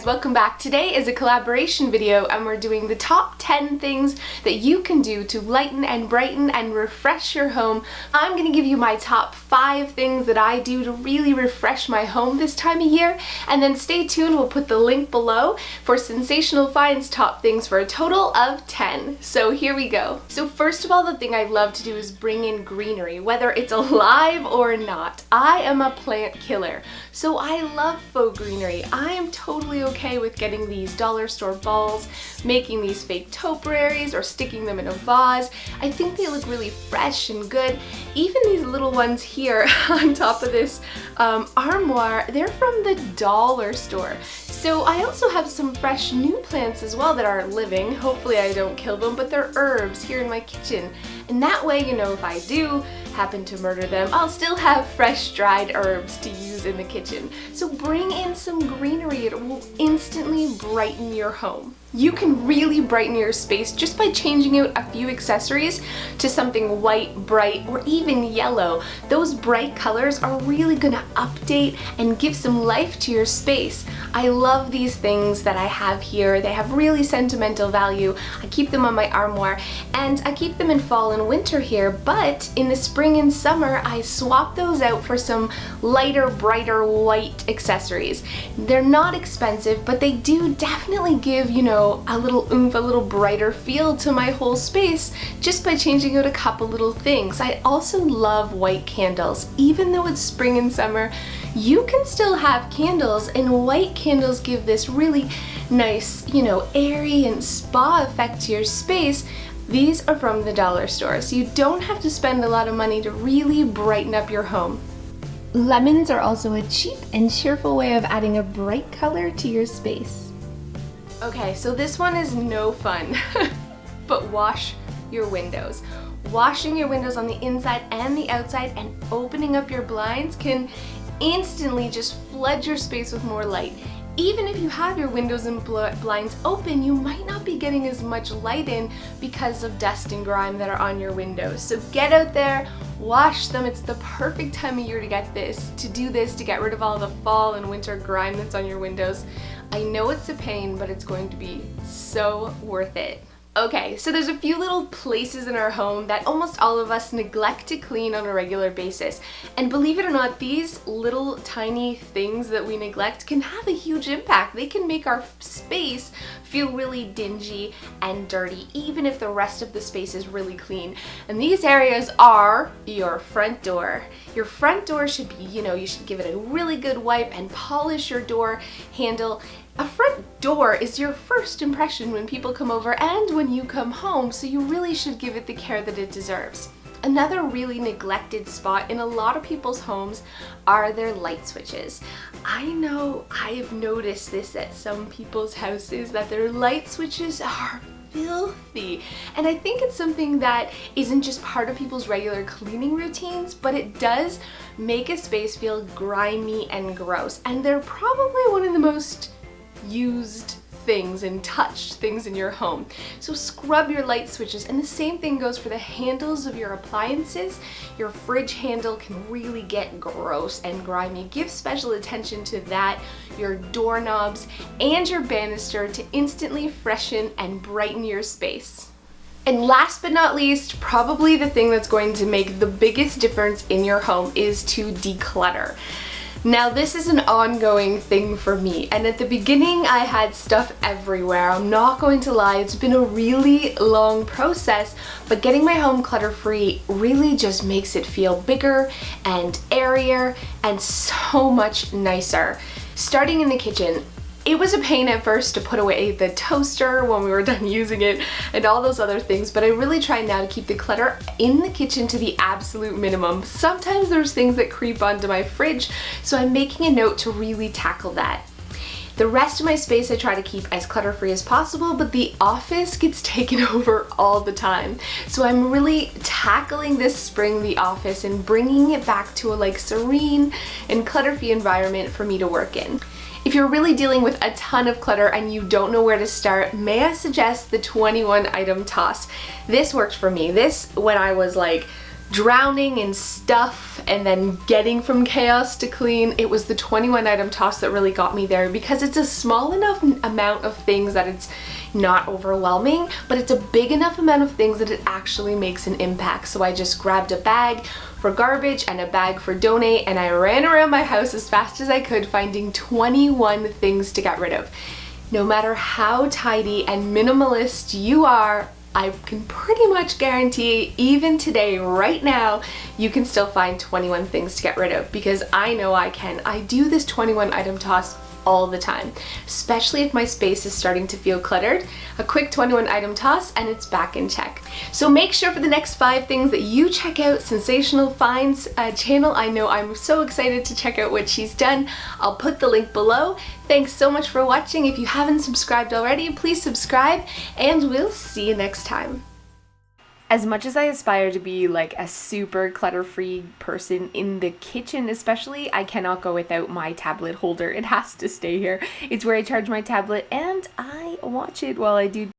guys, welcome back. Today is a collaboration video and we're doing the top 10 things that you can do to lighten and brighten and refresh your home. I'm going to give you my top 5 things that I do to really refresh my home this time of year, and then stay tuned, we'll put the link below for Sensational Finds top things for a total of 10. So here we go. So first of all, the thing I love to do is bring in greenery, whether it's alive or not. I am a plant killer, so I love faux greenery. I am totally okay with getting these dollar store balls, making these fake topiaries, or sticking them in a vase. I think they look really fresh and good. Even these little ones here on top of this armoire, they're from the dollar store. So I also have some fresh new plants as well that are living. Hopefully I don't kill them, but they're herbs here in my kitchen. And that way, you know, if I do happen to murder them, I'll still have fresh dried herbs to use in the kitchen. So bring in some greenery, it will instantly brighten your home. You can really brighten your space just by changing out a few accessories to something white, bright, or even yellow. Those bright colors are really gonna update and give some life to your space. I love these things that I have here. They have really sentimental value. I keep them on my armoire, and I keep them in fall and winter here, but in the spring and summer, I swap those out for some lighter, brighter white accessories. They're not expensive, but they do definitely give, you know, a little oomph, a little brighter feel to my whole space just by changing out a couple little things. I also love white candles. Even though it's spring and summer, you can still have candles, and white candles give this really nice, you know, airy and spa effect to your space. These are from the dollar store, so you don't have to spend a lot of money to really brighten up your home. Lemons are also a cheap and cheerful way of adding a bright color to your space. Okay, so this one is no fun, but wash your windows. Washing your windows on the inside and the outside and opening up your blinds can instantly just flood your space with more light. Even if you have your windows and blinds open, you might not be getting as much light in because of dust and grime that are on your windows. So get out there, wash them. It's the perfect time of year to do this, to get rid of all the fall and winter grime that's on your windows. I know it's a pain, but it's going to be so worth it. Okay, so there's a few little places in our home that almost all of us neglect to clean on a regular basis. And believe it or not, these little tiny things that we neglect can have a huge impact. They can make our space feel really dingy and dirty, even if the rest of the space is really clean. And these areas are your front door. Your front door should be, you know, you should give it a really good wipe and polish your door handle. A front door is your first impression when people come over and when you come home, so you really should give it the care that it deserves. Another really neglected spot in a lot of people's homes are their light switches. I know I've noticed this at some people's houses, that their light switches are filthy. And I think it's something that isn't just part of people's regular cleaning routines, but it does make a space feel grimy and gross. And they're probably one of the most used things and touched things in your home. So scrub your light switches, and the same thing goes for the handles of your appliances. Your fridge handle can really get gross and grimy. Give special attention to that, your doorknobs, and your banister to instantly freshen and brighten your space. And last but not least, probably the thing that's going to make the biggest difference in your home is to declutter. Now this is an ongoing thing for me, and at the beginning I had stuff everywhere. I'm not going to lie, it's been a really long process, but getting my home clutter-free really just makes it feel bigger and airier and so much nicer. Starting in the kitchen, it was a pain at first to put away the toaster when we were done using it and all those other things, but I really try now to keep the clutter in the kitchen to the absolute minimum. Sometimes there's things that creep onto my fridge, so I'm making a note to really tackle that. The rest of my space I try to keep as clutter-free as possible, but the office gets taken over all the time. So I'm really tackling this spring the office and bringing it back to a serene and clutter-free environment for me to work in. If you're really dealing with a ton of clutter and you don't know where to start, may I suggest the 21 item toss? This worked for me. This, when I was drowning in stuff and then getting from chaos to clean. It was the 21 item toss that really got me there, because it's a small enough amount of things that it's not overwhelming, but it's a big enough amount of things that it actually makes an impact. So I just grabbed a bag for garbage and a bag for donate, and I ran around my house as fast as I could finding 21 things to get rid of. No matter how tidy and minimalist you are, I can pretty much guarantee even today, right now, you can still find 21 things to get rid of, because I know I can. I do this 21 item toss all the time, especially if my space is starting to feel cluttered. A quick 21 item toss and it's back in check. So make sure for the next 5 things that you check out Sensational Finds channel. I know I'm so excited to check out what she's done. I'll put the link below. Thanks so much for watching. If you haven't subscribed already, please subscribe, and we'll see you next time. As much as I aspire to be like a super clutter-free person in the kitchen especially, I cannot go without my tablet holder. It has to stay here. It's where I charge my tablet and I watch it while I do